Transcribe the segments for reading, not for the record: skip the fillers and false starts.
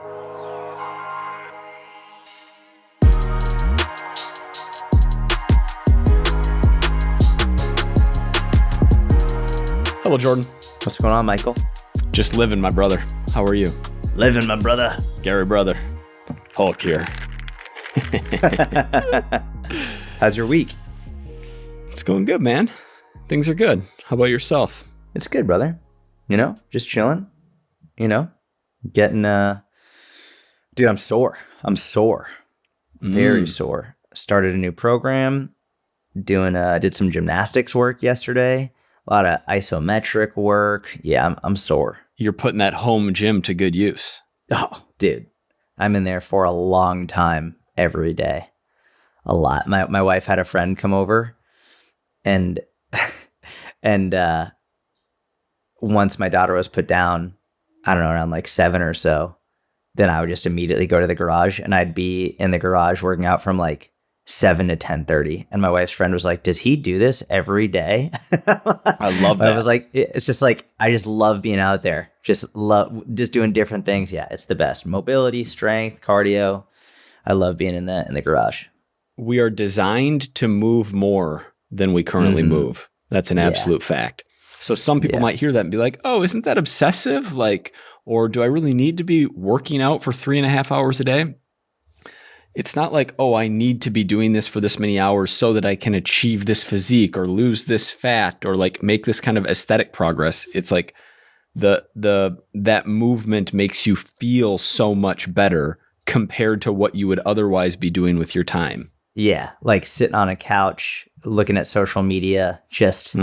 Hello, Jordan. What's going on, Michael? Just living, my brother. How are you? Living, my brother. Gary, brother. Hulk here. How's your week? It's going good, man. Things are good. How about yourself? It's good, brother. Just chilling. Getting, dude, I'm sore. Very sore. Started a new program. Did some gymnastics work yesterday. A lot of isometric work. Yeah, I'm sore. You're putting that home gym to good use. Oh, dude. I'm in there for a long time every day. A lot. My wife had a friend come over and once my daughter was put down, I don't know, around like 7 or so, then I would just immediately go to the garage and I'd be in the garage working out from like 7 to 10:30. And my wife's friend was like, does he do this every day? I love that. I was like, it's just like, I just love being out there. Just doing different things. Yeah, it's the best. Mobility, strength, cardio. I love being in the garage. We are designed to move more than we currently move. That's an absolute fact. So some people might hear that and be like, oh, isn't that obsessive? Or do I really need to be working out for 3.5 hours a day? It's not like, oh, I need to be doing this for this many hours so that I can achieve this physique or lose this fat or like make this kind of aesthetic progress. It's like that movement makes you feel so much better compared to what you would otherwise be doing with your time. Yeah, like sitting on a couch, looking at social media, just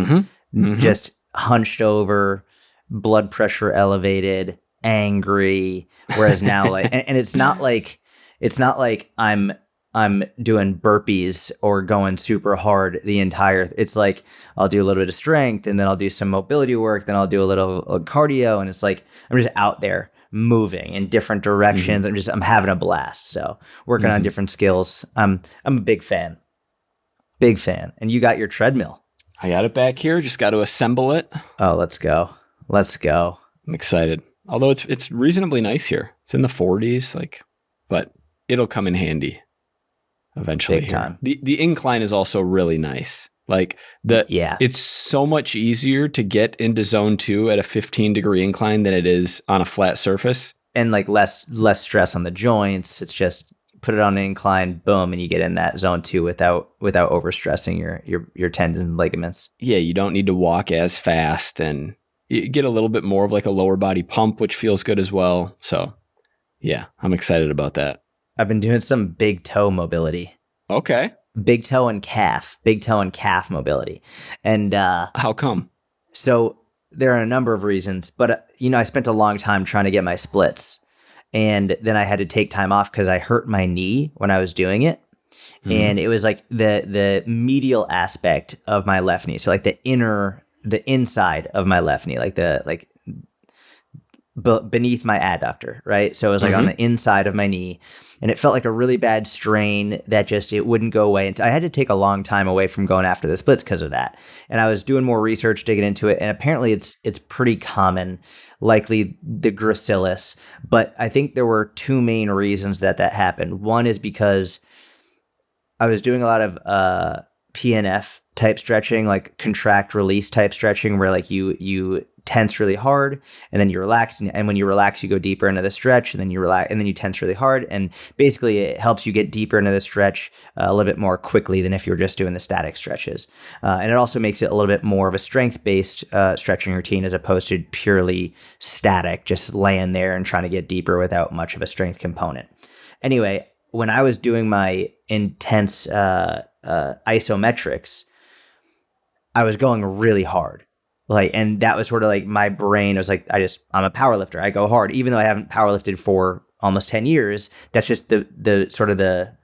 hunched over, blood pressure elevated, angry. Whereas now, and it's not like I'm doing burpees or going super hard it's like I'll do a little bit of strength and then I'll do some mobility work, then I'll do a little cardio, and it's like I'm just out there moving in different directions. I'm having a blast. So working on different skills. I'm a big fan. And you got your treadmill. I got it back here. Just got to assemble it. Oh, let's go. I'm excited. Although it's reasonably nice here. It's in the 40s, but it'll come in handy eventually. Big time. The incline is also really nice. It's so much easier to get into zone 2 at a 15-degree incline than it is on a flat surface. And like less stress on the joints. It's just put it on an incline, boom, and you get in that zone 2 without overstressing your tendons and ligaments. Yeah, you don't need to walk as fast, and you get a little bit more of like a lower body pump, which feels good as well. So yeah, I'm excited about that. I've been doing some big toe mobility. Okay. Big toe and calf mobility. And how come? So there are a number of reasons, but I spent a long time trying to get my splits, and then I had to take time off because I hurt my knee when I was doing it. And it was like the medial aspect of my left knee. So like the inside of my left knee, beneath my adductor, right? So it was like on the inside of my knee, and it felt like a really bad strain that it wouldn't go away. And I had to take a long time away from going after the splits because of that. And I was doing more research, digging into it, and apparently it's pretty common, likely the gracilis. But I think there were two main reasons that happened. One is because I was doing a lot of PNF type stretching, like contract release type stretching, where like you tense really hard and then you relax, and when you relax you go deeper into the stretch, and then you relax and then you tense really hard, and basically it helps you get deeper into the stretch a little bit more quickly than if you were just doing the static stretches, and it also makes it a little bit more of a strength based stretching routine as opposed to purely static, just laying there and trying to get deeper without much of a strength component. Anyway, when I was doing my intense isometrics, I was going really hard. And that was sort of like my brain was like, I'm a power lifter. I go hard, even though I haven't powerlifted for almost 10 years. That's just the sort of the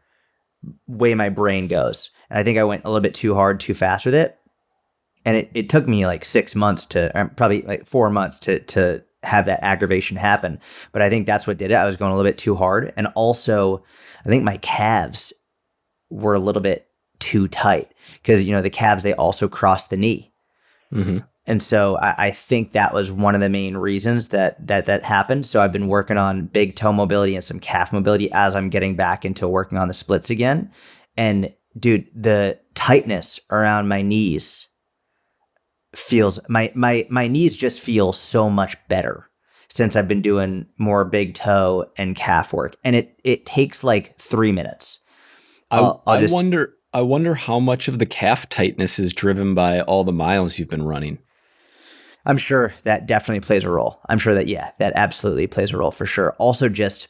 way my brain goes. And I think I went a little bit too hard, too fast with it. And it took me like 6 months probably like 4 months to have that aggravation happen. But I think that's what did it. I was going a little bit too hard. And also I think my calves were a little bit too tight because, the calves, they also cross the knee. And so I think that was one of the main reasons that happened. So I've been working on big toe mobility and some calf mobility as I'm getting back into working on the splits again. And dude, the tightness around my knees feels, my knees just feel so much better since I've been doing more big toe and calf work. And it takes like 3 minutes. I wonder how much of the calf tightness is driven by all the miles you've been running. I'm sure that definitely plays a role. I'm sure that, that absolutely plays a role for sure. Also, just,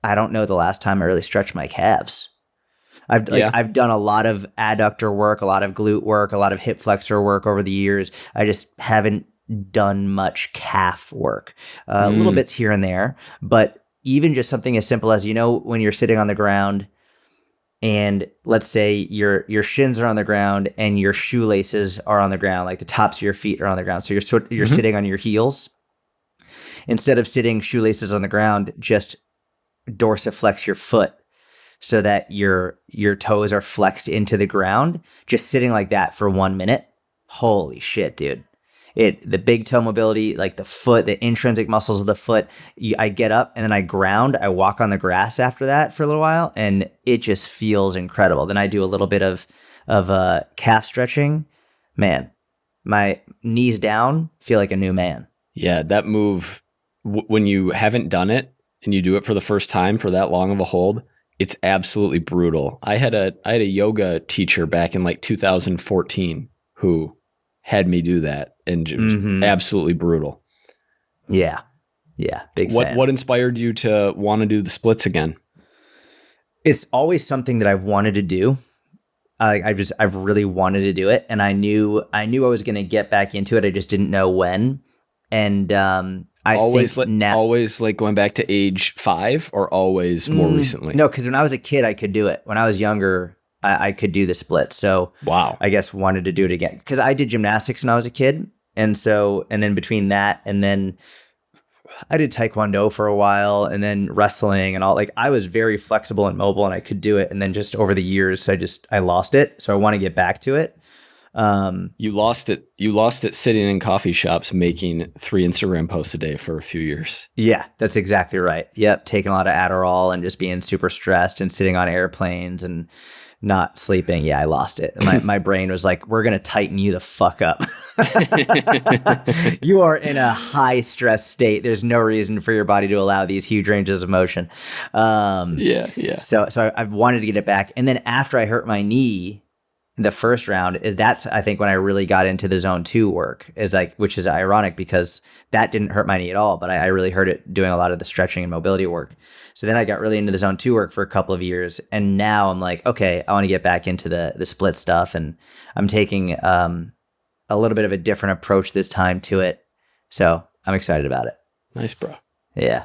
I don't know the last time I really stretched my calves. I've done a lot of adductor work, a lot of glute work, a lot of hip flexor work over the years. I just haven't done much calf work, little bits here and there. But even just something as simple as, when you're sitting on the ground and let's say your shins are on the ground and your shoelaces are on the ground, like the tops of your feet are on the ground. So you're sitting on your heels. Instead of sitting shoelaces on the ground, just dorsiflex your foot so that your toes are flexed into the ground. Just sitting like that for 1 minute. Holy shit, dude. The big toe mobility, like the foot, the intrinsic muscles of the foot, I get up and then I ground. I walk on the grass after that for a little while, and it just feels incredible. Then I do a little bit of calf stretching. Man, my knees down, feel like a new man. Yeah, that move, when you haven't done it and you do it for the first time for that long of a hold, it's absolutely brutal. I had a yoga teacher back in like 2014 who had me do that, and it was absolutely brutal. Yeah, big fan. What inspired you to want to do the splits again? It's always something that I've wanted to do. I've really wanted to do it, and I knew I was going to get back into it. I just didn't know when. And always like going back to age 5, or always more recently? No, because when I was a kid, I could do it. When I was younger, I could do the split. So wow, I guess wanted to do it again because I did gymnastics when I was a kid. And then between that and then I did Taekwondo for a while and then wrestling and all, like I was very flexible and mobile and I could do it. And then just over the years, I lost it. So I want to get back to it. You lost it sitting in coffee shops making 3 Instagram posts a day for a few years. Yeah, that's exactly right. Yep. Taking a lot of Adderall and just being super stressed and sitting on airplanes and not sleeping. Yeah, I lost it. My brain was like, we're going to tighten you the fuck up. You are in a high stress state. There's no reason for your body to allow these huge ranges of motion. Yeah. So I've wanted to get it back. And then after I hurt my knee, the first round that's I think when I really got into the zone 2 work, which is ironic because that didn't hurt my knee at all, but I really hurt it doing a lot of the stretching and mobility work. So then I got really into the zone 2 work for a couple of years. And now I'm like, okay, I want to get back into the split stuff. And I'm taking a little bit of a different approach this time to it. So I'm excited about it. Nice, bro. Yeah.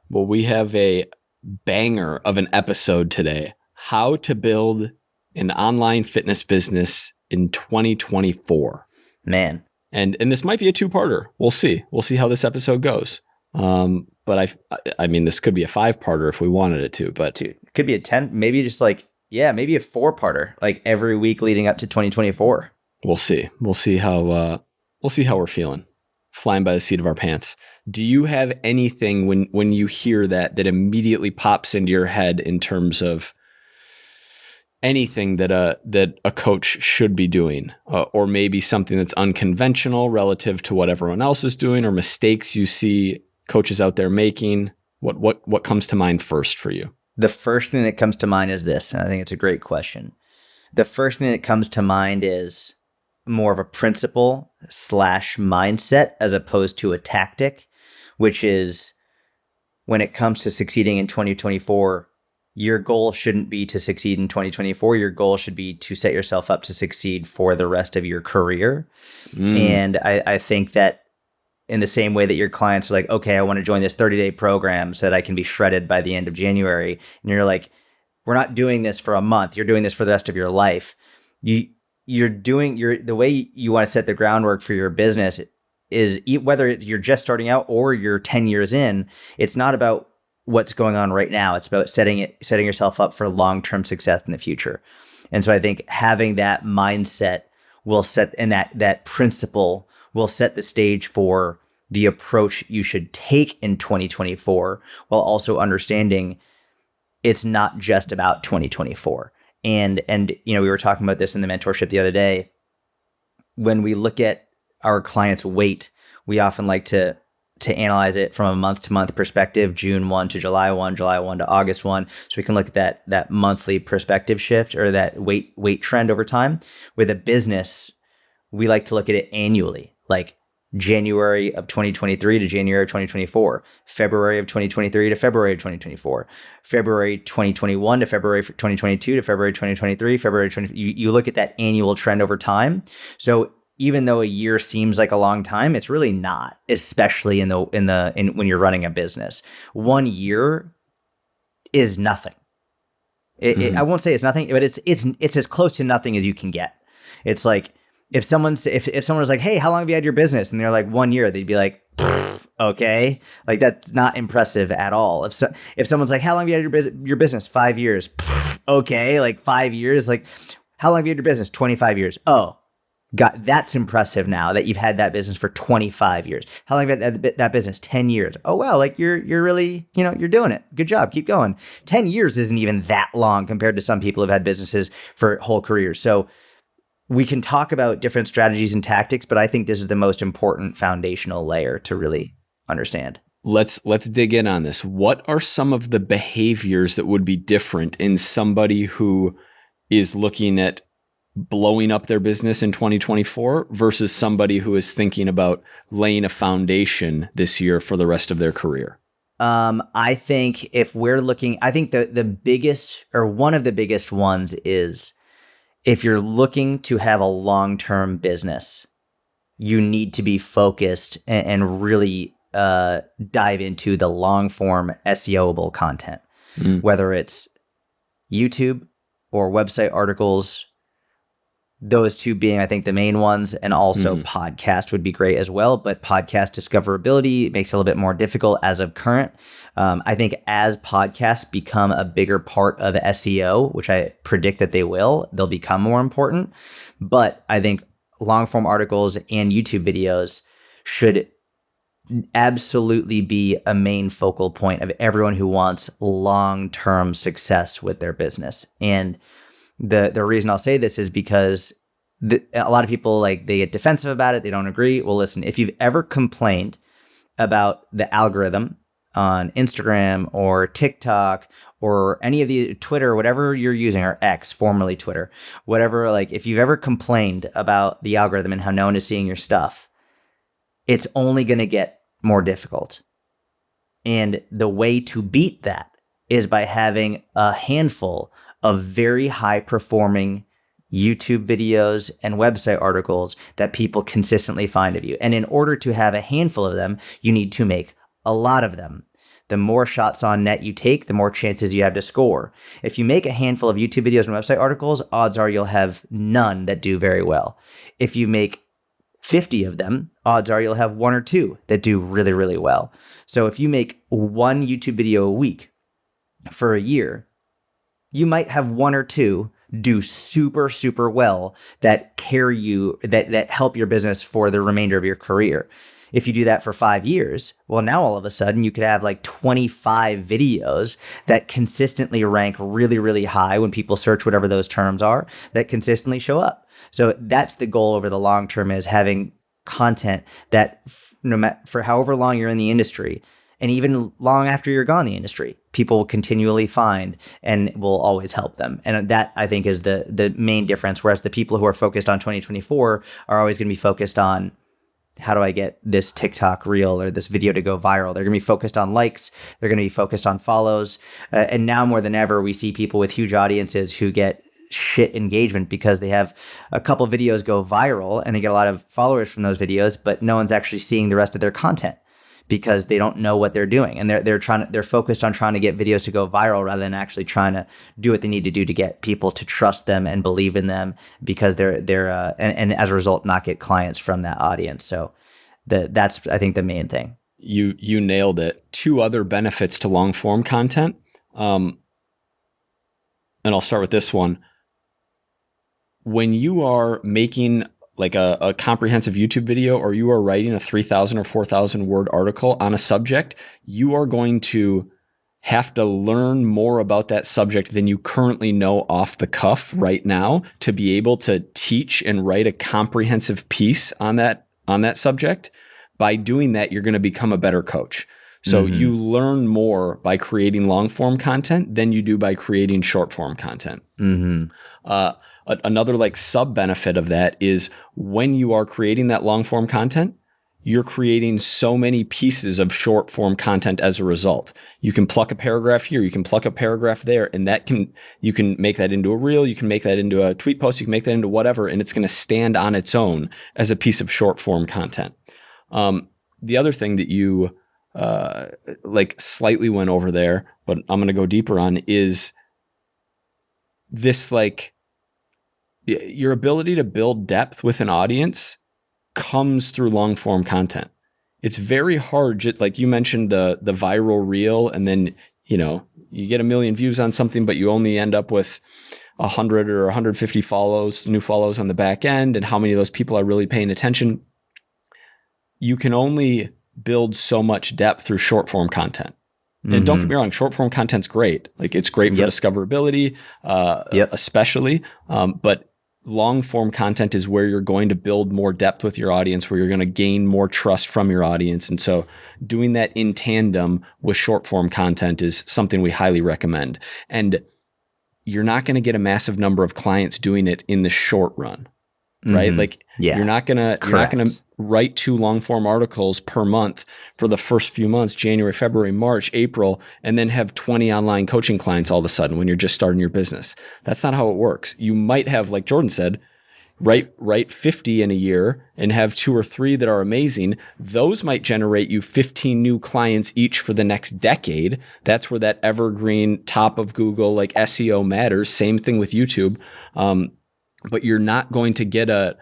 Well, we have a banger of an episode today. How to build an online fitness business in 2024. Man. And this might be a 2-parter. We'll see. We'll see how this episode goes. But I mean, this could be a 5-parter if we wanted it to, but it could be a 10, maybe just maybe a 4-parter, like every week leading up to 2024. We'll see. We'll see how we're feeling. Flying by the seat of our pants. Do you have anything when you hear that immediately pops into your head in terms of anything that a coach should be doing, or maybe something that's unconventional relative to what everyone else is doing, or mistakes you see coaches out there making? What comes to mind first for you? The first thing that comes to mind is this, and I think it's a great question. The first thing that comes to mind is more of a principle / mindset as opposed to a tactic, which is when it comes to succeeding in 2024, your goal shouldn't be to succeed in 2024. Your goal should be to set yourself up to succeed for the rest of your career. And I think that in the same way that your clients are like, okay, I want to join this 30-day program so that I can be shredded by the end of January. And you're like, we're not doing this for a month. You're doing this for the rest of your life. The way you want to set the groundwork for your business is whether you're just starting out or you're 10 years in, it's not about what's going on right now. It's about setting yourself up for long-term success in the future. And so I think having that mindset will set, and that principle will set the stage for the approach you should take in 2024, while also understanding it's not just about 2024. And we were talking about this in the mentorship the other day. When we look at our clients' weight, we often like to analyze it from a month-to-month perspective, June 1 to July 1, July 1 to August 1. So we can look at that monthly perspective shift, or that weight trend over time. With a business, we like to look at it annually, like January of 2023 to January of 2024, February of 2023 to February of 2024, February 2021 to February 2022 to February 2023, February 20. You look at that annual trend over time. So even though a year seems like a long time, it's really not, especially in when you're running a business. 1 year is nothing. I won't say it's nothing, but it's as close to nothing as you can get. It's like, if someone was like, hey, how long have you had your business? And they're like, 1 year, they'd be like, okay. Like, that's not impressive at all. If someone's like, how long have you had your business? 5 years. Okay. Like 5 years. Like, how long have you had your business? 25 years. Oh, God, that's impressive now that you've had that business for 25 years. How long have you had that business? 10 years. Oh, well, like you're really, you're doing it. Good job. Keep going. 10 years isn't even that long compared to some people who've had businesses for whole careers. So we can talk about different strategies and tactics, but I think this is the most important foundational layer to really understand. Let's dig in on this. What are some of the behaviors that would be different in somebody who is looking at blowing up their business in 2024 versus somebody who is thinking about laying a foundation this year for the rest of their career? I think if we're looking, I think the biggest, or one of the biggest ones, is if you're looking to have a long-term business, you need to be focused and really dive into the long-form SEOable content, whether it's YouTube or website articles. Those two being, I think, the main ones, and also podcast would be great as well. But podcast discoverability makes it a little bit more difficult as of current. I think as podcasts become a bigger part of SEO, which I predict that they'll become more important. But I think long form articles and YouTube videos should absolutely be a main focal point of everyone who wants long-term success with their business. And the reason I'll say this is because a lot of people, like, they get defensive about it. They don't agree. Well, listen, if you've ever complained about the algorithm on Instagram or TikTok or any of the Twitter, whatever you're using, or X, formerly Twitter, whatever, like, if you've ever complained about the algorithm and how no one is seeing your stuff, it's only going to get more difficult. And the way to beat that is by having a handful of very high performing YouTube videos and website articles that people consistently find of you. And in order to have a handful of them, you need to make a lot of them. The more shots on net you take, the more chances you have to score. If you make a handful of YouTube videos and website articles, odds are you'll have none that do very well. If you make 50 of them, odds are you'll have one or two that do really, really well. So if you make one YouTube video a week for a year, you might have one or two do super, super well that carry you, that help your business for the remainder of your career. If you do that for 5 years, well, now all of a sudden you could have like 25 videos that consistently rank really, really high when people search whatever those terms are, that consistently show up. So that's the goal over the long term, is having content that no matter for however long you're in the industry, and even long after you're gone the industry, people will continually find and will always help them. And that, I think, is the main difference. Whereas the people who are focused on 2024 are always going to be focused on, how do I get this TikTok reel or this video to go viral? They're going to be focused on likes. They're going to be focused on follows. And now more than ever, we see people with huge audiences who get shit engagement because they have a couple videos go viral and they get a lot of followers from those videos, but no one's actually seeing the rest of their content, because they don't know what they're doing, and they're focused on trying to get videos to go viral rather than actually trying to do what they need to do to get people to trust them and believe in them, because and as a result not get clients from that audience. So that's, I think, the main thing. You nailed it. Two other benefits to long form content, and I'll start with this one. when you are making like a comprehensive YouTube video, or you are writing a 3,000 or 4,000 word article on a subject, you are going to have to learn more about that subject than you currently know off the cuff right now to be able to teach and write a comprehensive piece on that subject. By doing that, you're going to become a better coach. So you learn more by creating long form content than you do by creating short form content. Another like sub benefit of that is when you are creating that long form content, you're creating so many pieces of short form content as a result. You can pluck a paragraph here, you can pluck a paragraph there, and you can make that into a reel, you can make that into a tweet post, you can make that into whatever, and it's going to stand on its own as a piece of short form content. The other thing that you like slightly went over there, but I'm going to go deeper on, is this like your ability to build depth with an audience comes through long form content. It's very hard. Like you mentioned the viral reel, and then, you get 1 million views on something, but you only end up with 100 or 150 new follows on the back end. And how many of those people are really paying attention? You can only build so much depth through short form content. And don't get me wrong, short form content's great. Like it's great for discoverability, especially. But long form content is where you're going to build more depth with your audience, where you're going to gain more trust from your audience. And so doing that in tandem with short form content is something we highly recommend. And you're not going to get a massive number of clients doing it in the short run, right? Like you're not going to write 2 long form articles per month for the first few months, January, February, March, April, and then have 20 online coaching clients all of a sudden when you're just starting your business. That's not how it works. You might have, like Jordan said, write 50 in a year and have 2 or 3 that are amazing. Those might generate you 15 new clients each for the next decade. That's where that evergreen top of Google, like SEO matters. Same thing with YouTube. But you're not going to get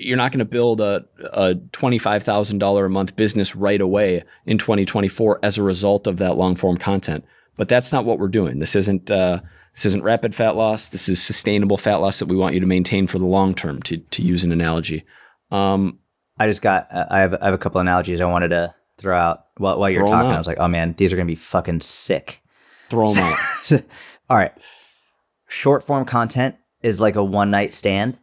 you're not going to build a $25,000 a month business right away in 2024 as a result of that long form content. But that's not what we're doing. This isn't rapid fat loss. This is sustainable fat loss that we want you to maintain for the long term, to use an analogy. I have a couple analogies I wanted to throw out while you're talking. I was like, oh man, these are going to be fucking sick. Throw them out. All right. Short form content is like a one night stand.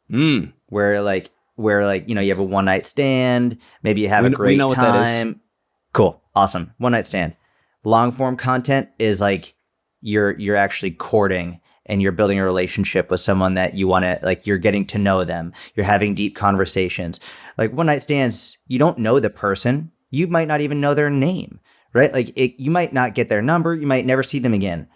Where you have a one night stand, maybe you have a great time. What that is. Cool. Awesome. One night stand. Long form content is like you're actually courting and you're building a relationship with someone that you want to, like, you're getting to know them. You're having deep conversations. Like one night stands, you don't know the person. You might not even know their name, right? Like you might not get their number. You might never see them again.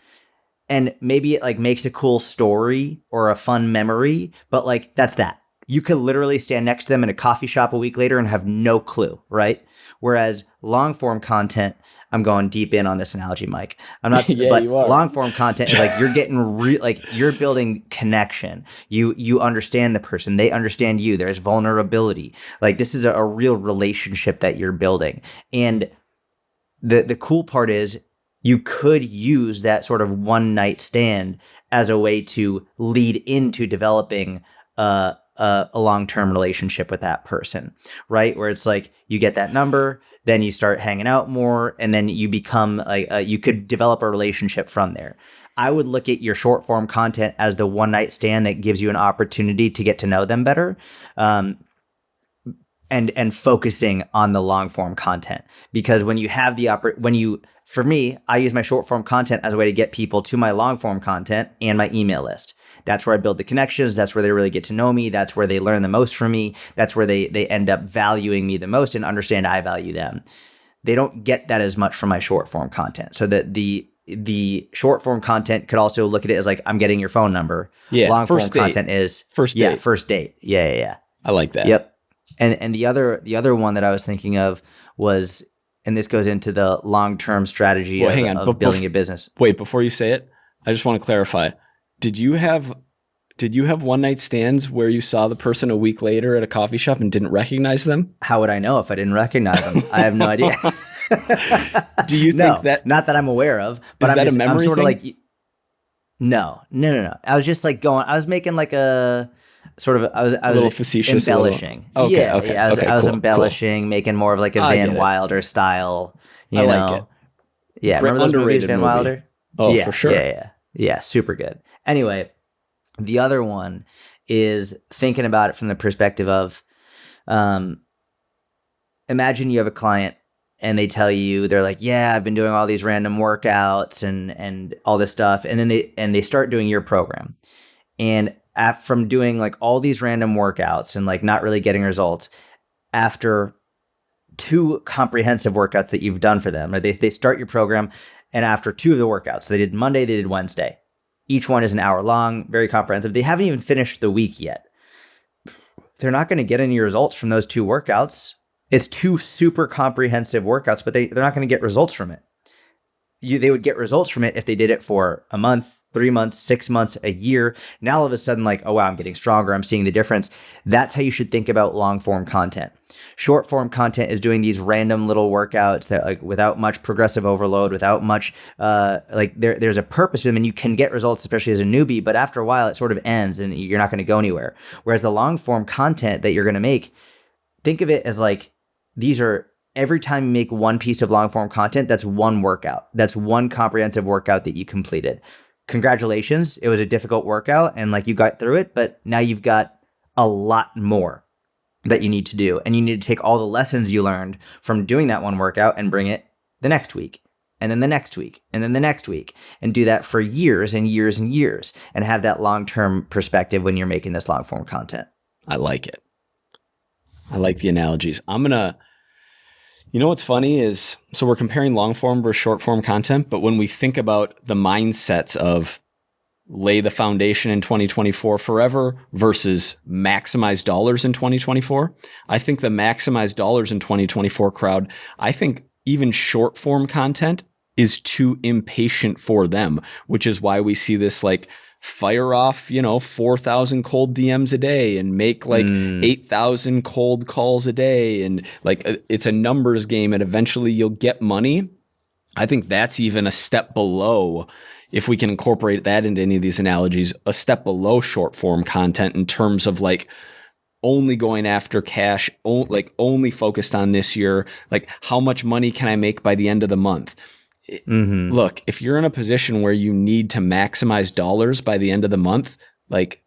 And maybe it like makes a cool story or a fun memory, but like that's that. You could literally stand next to them in a coffee shop a week later and have no clue, right? Whereas long form content, I'm going deep in on this analogy, Mike. I'm not, but long form content is like you're getting like you're building connection. You understand the person, they understand you. There's vulnerability. Like this is a real relationship that you're building. And the cool part is, you could use that sort of one night stand as a way to lead into developing a long-term relationship with that person, right? Where it's like you get that number, then you start hanging out more, and then you become like you could develop a relationship from there. I would look at your short form content as the one night stand that gives you an opportunity to get to know them better. And focusing on the long form content, because when you have for me, I use my short form content as a way to get people to my long form content and my email list. That's where I build the connections. That's where they really get to know me. That's where they learn the most from me. That's where they end up valuing me the most and understand I value them. They don't get that as much from my short form content. So that the short form content could also look at it as like, I'm getting your phone number. Yeah. Long form content is first date. Yeah. I like that. Yep. And the other one that I was thinking of was, and this goes into the long-term strategy of building a business. Wait, before you say it, I just want to clarify. Did you have one night stands where you saw the person a week later at a coffee shop and didn't recognize them? How would I know if I didn't recognize them? I have no idea. Do you think that? Not that I'm aware of, but is that a memory thing? No. I was just like I was making like a sort of, I A was little facetious. embellishing. Okay. I was Cool. embellishing, making more of like a I Van get it. Wilder style, I you like it. know? Yeah. Great Remember those movies, underrated Van movie. Wilder? Oh, for sure. Yeah. Super good. Anyway, the other one is thinking about it from the perspective of, um, imagine you have a client and they tell you, they're like, yeah, I've been doing all these random workouts and all this stuff. And then they start doing your program. And from doing like all these random workouts and like not really getting results, after two comprehensive workouts that you've done for them, or they start your program, and after two of the workouts, so they did Monday, they did Wednesday. Each one is an hour long, very comprehensive. They haven't even finished the week yet. They're not going to get any results from those two workouts. It's two super comprehensive workouts, but they're not going to get results from it. They would get results from it if they did it for a month, 3 months, 6 months, a year. Now all of a sudden, like, oh wow, I'm getting stronger. I'm seeing the difference. That's how you should think about long form content. Short form content is doing these random little workouts that, like, without much progressive overload, without much there's a purpose to them, and you can get results, especially as a newbie. But after a while, it sort of ends, and you're not going to go anywhere. Whereas the long form content that you're going to make, think of it as like, these are, every time you make one piece of long form content, that's one workout. That's one comprehensive workout that you completed. Congratulations. It was a difficult workout and like you got through it, but now you've got a lot more that you need to do. And you need to take all the lessons you learned from doing that one workout and bring it the next week, and then the next week, and then the next week, and do that for years and years and years, and have that long-term perspective when you're making this long form content. I like it. I like the analogies. You know what's funny is, so we're comparing long form versus short form content, but when we think about the mindsets of lay the foundation in 2024 forever versus maximize dollars in 2024, I think the maximize dollars in 2024 crowd, I think even short form content is too impatient for them, which is why we see this like fire off, 4,000 cold DMs a day and make like 8,000 cold calls a day. And like, it's a numbers game and eventually you'll get money. I think that's even a step below, if we can incorporate that into any of these analogies, a step below short form content in terms of like only going after cash, like only focused on this year, like how much money can I make by the end of the month? Mm-hmm. Look, if you're in a position where you need to maximize dollars by the end of the month, like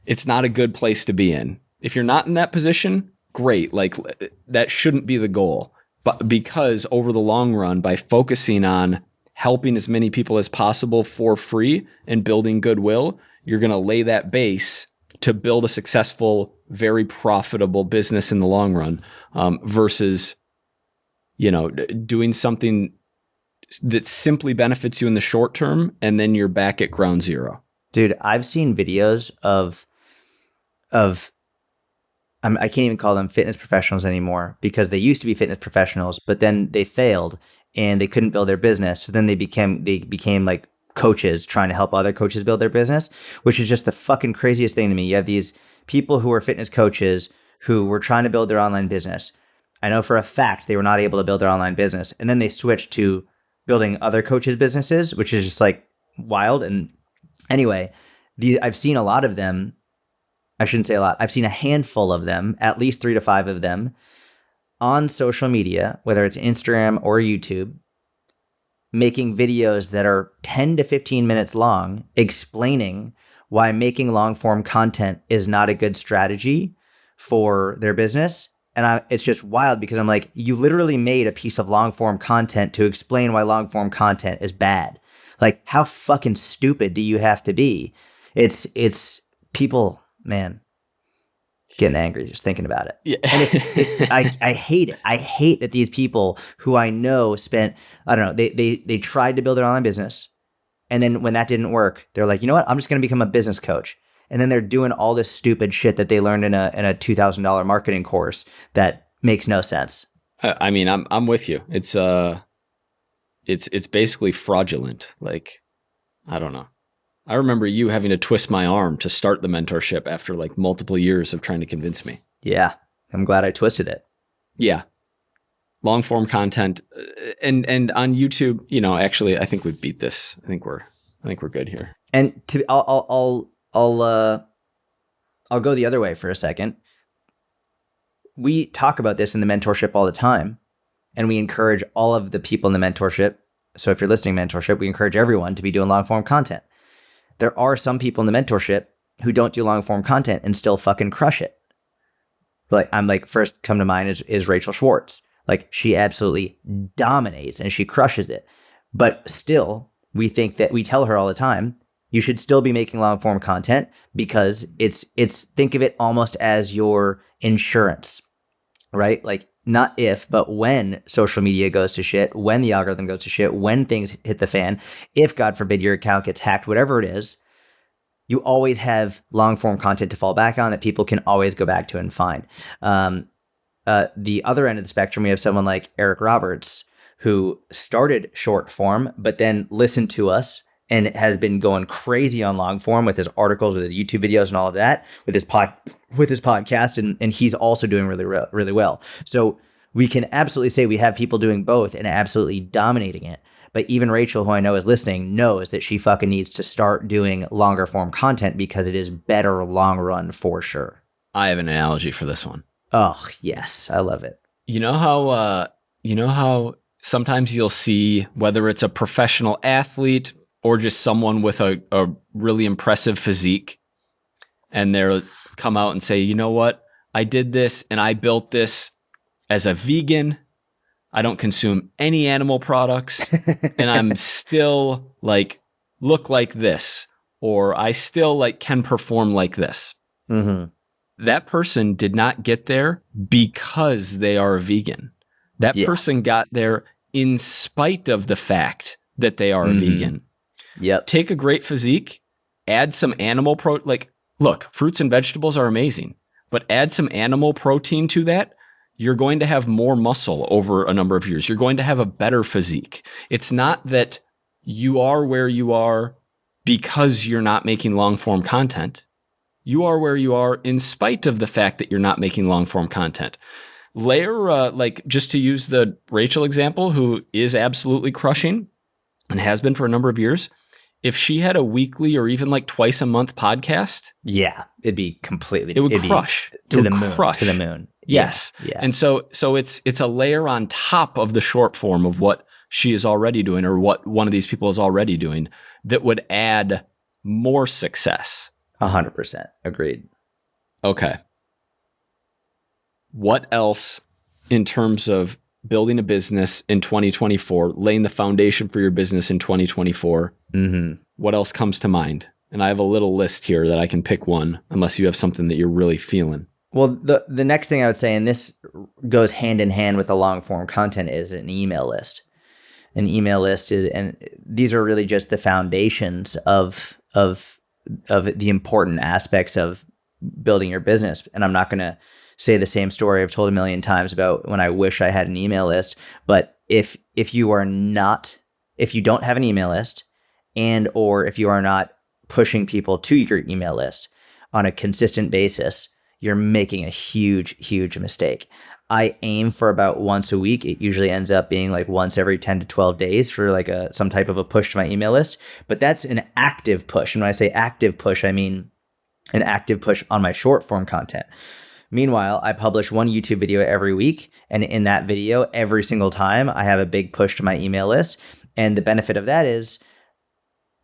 it's not a good place to be in. If you're not in that position, great. Like that shouldn't be the goal. But because over the long run, by focusing on helping as many people as possible for free and building goodwill, you're going to lay that base to build a successful, very profitable business in the long run, versus doing something that simply benefits you in the short term, and then you're back at ground zero. Dude, I've seen videos of I can't even call them fitness professionals anymore, because they used to be fitness professionals, but then they failed and they couldn't build their business. So then they became like coaches trying to help other coaches build their business, which is just the fucking craziest thing to me. You have these people who are fitness coaches who were trying to build their online business. I know for a fact they were not able to build their online business. And then they switched to building other coaches' businesses, which is just like wild. And anyway, I've seen a lot of them. I shouldn't say a lot. I've seen a handful of them, at least 3 to 5 of them, on social media, whether it's Instagram or YouTube, making videos that are 10 to 15 minutes long, explaining why making long form content is not a good strategy for their business. And it's just wild, because I'm like, you literally made a piece of long form content to explain why long form content is bad. Like, how fucking stupid do you have to be? It's people, man, getting angry just thinking about it. Yeah. And I hate it. I hate that these people who I know spent, I don't know, they tried to build their online business. And then when that didn't work, they're like, you know what? I'm just going to become a business coach. And then they're doing all this stupid shit that they learned in a $2,000 marketing course that makes no sense. I mean, I'm with you. It's basically fraudulent. Like, I don't know. I remember you having to twist my arm to start the mentorship after like multiple years of trying to convince me. Yeah, I'm glad I twisted it. Yeah. Long form content. and on YouTube, actually, I think we beat this. I think we're good here. And I'll go the other way for a second. We talk about this in the mentorship all the time, and we encourage all of the people in the mentorship. So if you're listening to mentorship, we encourage everyone to be doing long form content. There are some people in the mentorship who don't do long form content and still fucking crush it. First come to mind is Rachel Schwartz. Like, she absolutely dominates and she crushes it. But still, we tell her all the time, you should still be making long form content, because it's think of it almost as your insurance, right? Like, not if, but when social media goes to shit, when the algorithm goes to shit, when things hit the fan, if God forbid your account gets hacked, whatever it is, you always have long form content to fall back on that people can always go back to and find. The other end of the spectrum, we have someone like Eric Roberts, who started short form, but then listened to us and has been going crazy on long form with his articles, with his YouTube videos and all of that, with his podcast, and he's also doing really well. So we can absolutely say we have people doing both and absolutely dominating it. But even Rachel, who I know is listening, knows that she fucking needs to start doing longer form content, because it is better long run for sure. I have an analogy for this one. Oh, yes. I love it. You know how sometimes you'll see, whether it's a professional athlete or just someone with a really impressive physique, and they'll come out and say, you know what? I did this and I built this as a vegan. I don't consume any animal products, and I'm still look like this, or I still can perform like this. Mm-hmm. That person did not get there because they are a vegan. That person got there in spite of the fact that they are a vegan. Yep. Take a great physique, add some animal look, fruits and vegetables are amazing, but add some animal protein to that. You're going to have more muscle over a number of years. You're going to have a better physique. It's not that you are where you are because you're not making long form content. You are where you are in spite of the fact that you're not making long form content. Layer, just to use the Rachel example, who is absolutely crushing and has been for a number of years, if she had a weekly or even twice a month podcast, it'd be completely, it would crush to the moon. Yes. Yeah. And so it's a layer on top of the short form of what she is already doing, or what one of these people is already doing, that would add more success. 100%. Agreed. Okay. What else in terms of building a business in 2024, laying the foundation for your business in 2024? Mm-hmm. What else comes to mind? And I have a little list here that I can pick one, unless you have something that you're really feeling. Well, the next thing I would say, and this goes hand in hand with the long form content, is an email list. An email list is, and these are really just the foundations of the important aspects of building your business. And I'm not going to say the same story I've told a million times about when I wish I had an email list. But if you don't have an email list, and or if you are not pushing people to your email list on a consistent basis, you're making a huge, huge mistake. I aim for about once a week. It usually ends up being once every 10 to 12 days for some type of a push to my email list. But that's an active push. And when I say active push, I mean an active push on my short form content. Meanwhile, I publish one YouTube video every week. And in that video, every single time, I have a big push to my email list. And the benefit of that is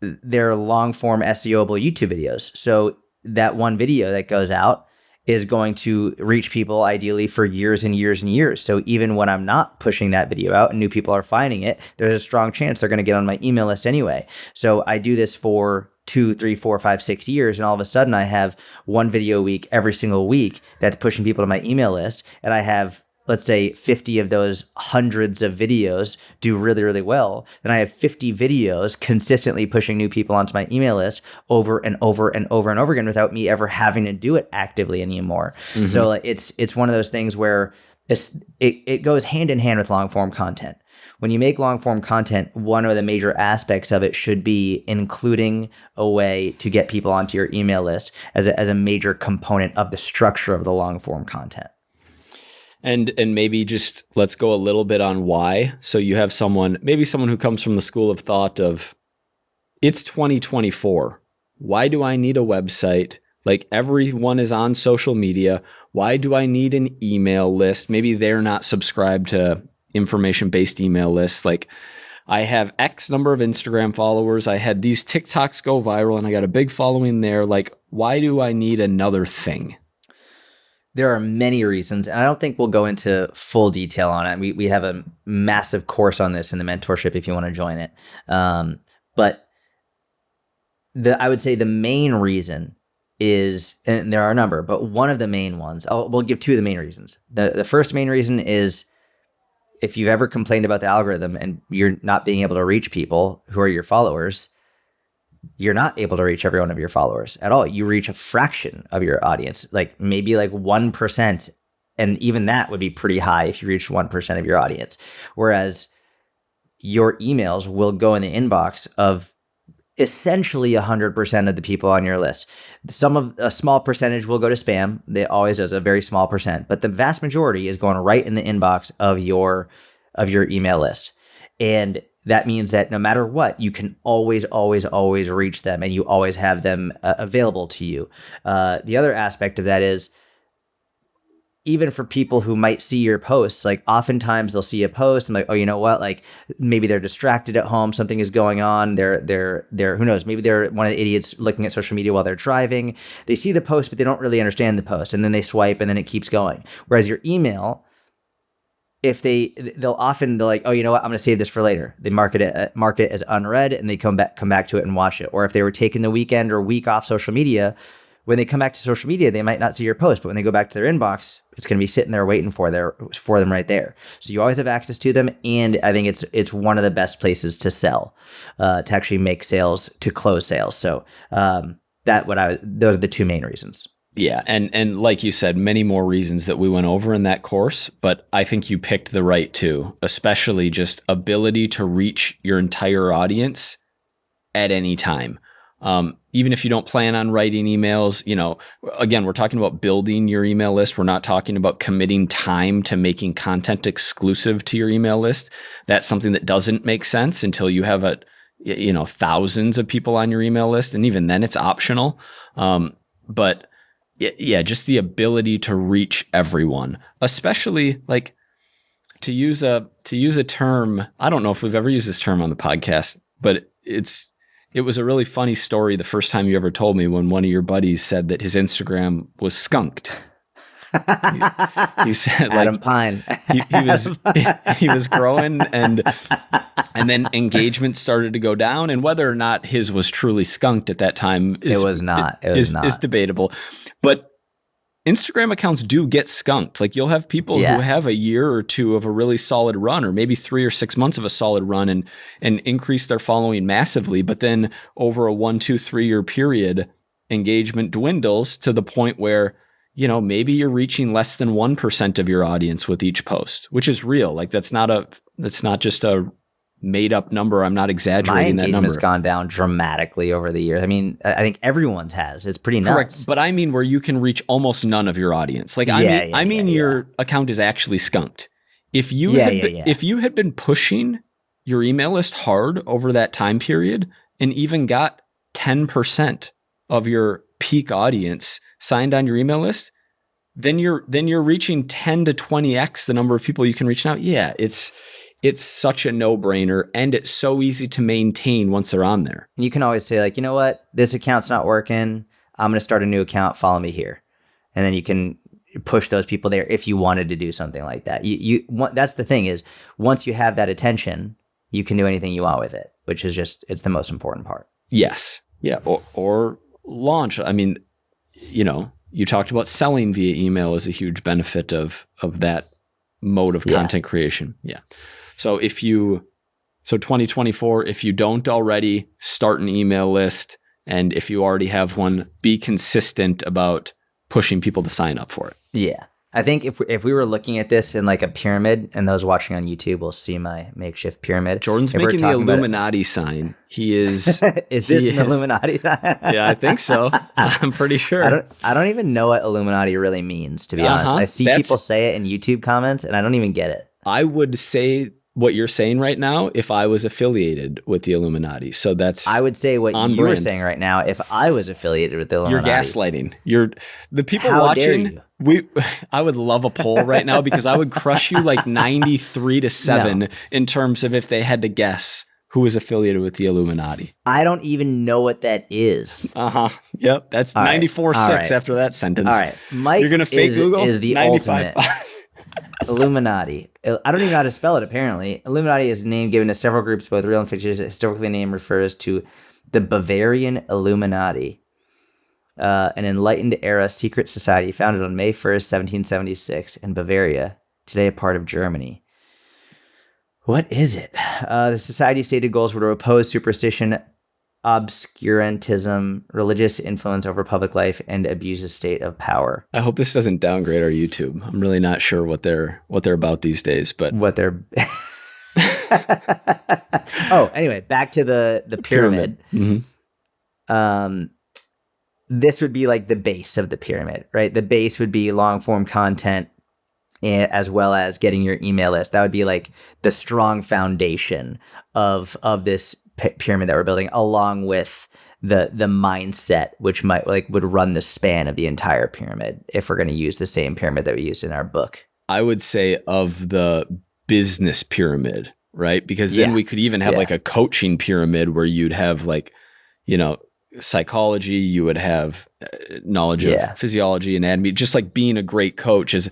they're long form SEOable YouTube videos. So that one video that goes out is going to reach people ideally for years and years and years. So even when I'm not pushing that video out and new people are finding it, there's a strong chance they're going to get on my email list anyway. So I do this for 2, 3, 4, 5, 6 years, and all of a sudden I have one video a week every single week that's pushing people to my email list, and I have, let's say, 50 of those hundreds of videos do really, really well. Then I have 50 videos consistently pushing new people onto my email list over and over and over and over again without me ever having to do it actively anymore. Mm-hmm. So it's one of those things where it goes hand in hand with long form content. When you make long form content, one of the major aspects of it should be including a way to get people onto your email list as a major component of the structure of the long form content. And maybe just let's go a little bit on why. So you have maybe someone who comes from the school of thought of, it's 2024. Why do I need a website? Like, everyone is on social media. Why do I need an email list? Maybe they're not subscribed to information-based email lists. Like, I have X number of Instagram followers. I had these TikToks go viral and I got a big following there. Like, why do I need another thing? There are many reasons, and I don't think we'll go into full detail on it. We have a massive course on this in the mentorship if you want to join it. But I would say the main reason is, and there are a number, but one of the main ones, we'll give two of the main reasons. The first main reason is, if you've ever complained about the algorithm and you're not being able to reach people who are your followers, you're not able to reach every one of your followers at all. You reach a fraction of your audience, like maybe like 1%. And even that would be pretty high if you reach 1% of your audience. Whereas your emails will go in the inbox of essentially 100% of the people on your list. A small percentage will go to spam. They always does, a very small percent, but the vast majority is going right in the inbox of your email list. And that means that no matter what, you can always, always, always reach them, and you always have them available to you. The other aspect of that is, even for people who might see your posts, like oftentimes they'll see a post and like, oh, you know what? Like, maybe they're distracted at home. Something is going on. They're who knows? Maybe they're one of the idiots looking at social media while they're driving. They see the post, but they don't really understand the post, and then they swipe, and then it keeps going. Whereas your email, if they'll like, oh, you know what? I'm going to save this for later. They mark it as unread, and they come back to it and watch it. Or if they were taking the weekend or week off social media, when they come back to social media, they might not see your post, but when they go back to their inbox, it's going to be sitting there waiting for them right there. So you always have access to them, and I think it's one of the best places to sell, to actually make sales, to close sales. So those are the two main reasons. Yeah, and like you said, many more reasons that we went over in that course, but I think you picked the right two, especially just ability to reach your entire audience at any time. Even if you don't plan on writing emails, again, we're talking about building your email list. We're not talking about committing time to making content exclusive to your email list. That's something that doesn't make sense until you have thousands of people on your email list. And even then it's optional. But yeah, just the ability to reach everyone, especially like to use a term. I don't know if we've ever used this term on the podcast, but it was a really funny story the first time you ever told me, when one of your buddies said that his Instagram was skunked. He said, Adam Pine. he was growing, and then engagement started to go down, and whether or not his was truly skunked at that time is debatable. But Instagram accounts do get skunked. Like, you'll have people who have a year or two of a really solid run, or maybe 3 or 6 months of a solid run, and increase their following massively. But then over a 1, 2, 3 year period, engagement dwindles to the point where, maybe you're reaching less than 1% of your audience with each post, which is real. Like, that's not just a made up number. I'm not exaggerating that number. My engagement has gone down dramatically over the years. I mean, I think everyone's has. It's pretty nuts. Correct. But I mean, where you can reach almost none of your audience. Like, your account is actually skunked. If you had been pushing your email list hard over that time period and even got 10% of your peak audience signed on your email list, then you're reaching 10 to 20x the number of people you can reach now. Yeah, it's such a no-brainer, and it's so easy to maintain once they're on there. You can always say, like, you know what, this account's not working. I'm going to start a new account. Follow me here. And then you can push those people there if you wanted to do something like that. That's the thing, is once you have that attention, you can do anything you want with it, which is it's the most important part. Yes. Yeah. Or launch. I mean, you talked about selling via email as a huge benefit of that mode of content creation. Yeah. So 2024, if you don't already, start an email list. And if you already have one, be consistent about pushing people to sign up for it. Yeah. I think if we were looking at this in like a pyramid, and those watching on YouTube will see my makeshift pyramid. Jordan's making the Illuminati sign. He is. Is this an Illuminati sign? Yeah, I think so. I'm pretty sure. I don't even know what Illuminati really means, to be honest. I see people say it in YouTube comments, and I don't even get it. I would say what you're saying right now if I was affiliated with the Illuminati. So that's I would say what you were saying right now if I was affiliated with the Illuminati. You're gaslighting. The people How watching. I would love a poll right now because I would crush you like 93-7 in terms of if they had to guess who was affiliated with the Illuminati. I don't even know what that is. Yep. That's 94-6 after that sentence. All right. Mike You're gonna fake Google? Is the 95. Ultimate. Illuminati. I don't even know how to spell it, apparently. Illuminati is a name given to several groups, both real and fictitious. Historically, the name refers to the Bavarian Illuminati, an enlightened era secret society founded on May 1st, 1776 in Bavaria, today a part of Germany. What is it? The society's stated goals were to oppose superstition, obscurantism, religious influence over public life, and abuse the state of power. I hope this doesn't downgrade our YouTube. I'm really not sure what they're about these days, but what they're. Oh, anyway, back to the pyramid. Mm-hmm. This would be like the base of the pyramid, right? The base would be long form content, as well as getting your email list. That would be like the strong foundation of this pyramid that we're building, along with the mindset, which would run the span of the entire pyramid if we're going to use the same pyramid that we used in our book. I would say of the business pyramid, right? Because then we could even have like a coaching pyramid where you'd have like, psychology, you would have knowledge of physiology, anatomy, just like being a great coach is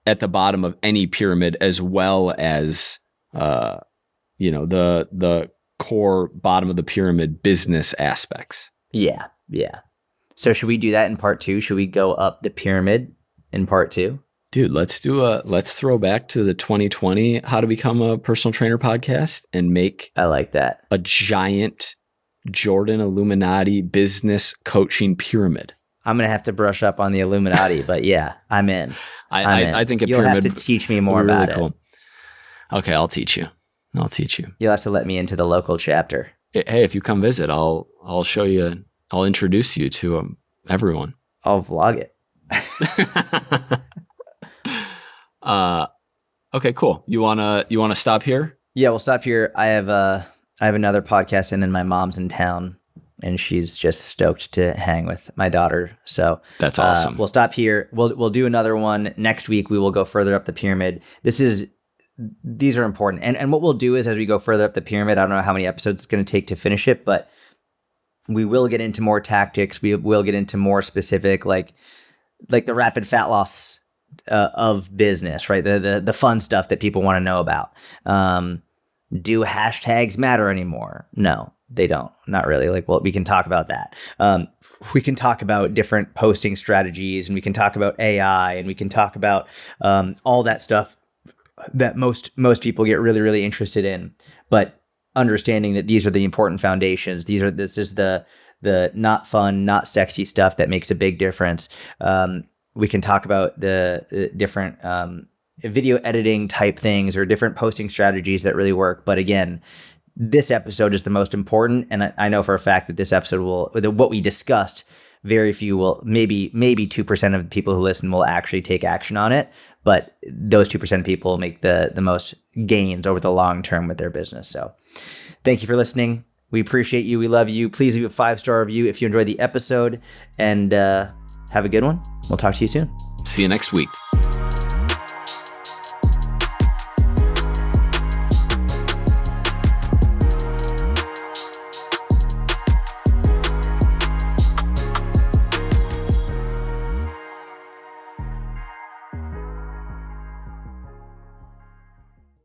at the bottom of any pyramid, as well as, the core bottom of the pyramid business aspects. Yeah. So should we do that in part 2? Should we go up the pyramid in part 2? Dude, let's throw back to the 2020 How to Become a Personal Trainer podcast and make I like that. A giant Jordan Illuminati business coaching pyramid. I'm going to have to brush up on the Illuminati, but yeah, I'm in. I think You'll pyramid have to teach me more about it. Okay, I'll teach you. You'll have to let me into the local chapter. Hey, if you come visit, I'll show you. I'll introduce you to everyone. I'll vlog it. Okay, cool. You wanna stop here? Yeah, we'll stop here. I have another podcast, and then my mom's in town, and she's just stoked to hang with my daughter. So that's awesome. We'll stop here. We'll do another one next week. We will go further up the pyramid. These are important. And what we'll do is, as we go further up the pyramid, I don't know how many episodes it's going to take to finish it, but we will get into more tactics. We will get into more specific, like the rapid fat loss of business, right? The fun stuff that people want to know about. Do hashtags matter anymore? No, they don't. Not really. We can talk about that. We can talk about different posting strategies, and we can talk about AI, and we can talk about all that stuff that most people get really, really interested in, but understanding that these are the important foundations. This is the not fun, not sexy stuff that makes a big difference. We can talk about the different video editing type things or different posting strategies that really work. But again, this episode is the most important, and I know for a fact that this episode what we discussed, very few will, maybe 2% of the people who listen will actually take action on it. But those 2% of people make the most gains over the long term with their business. So thank you for listening. We appreciate you. We love you. Please leave a 5-star review if you enjoyed the episode, and have a good one. We'll talk to you soon. See you next week.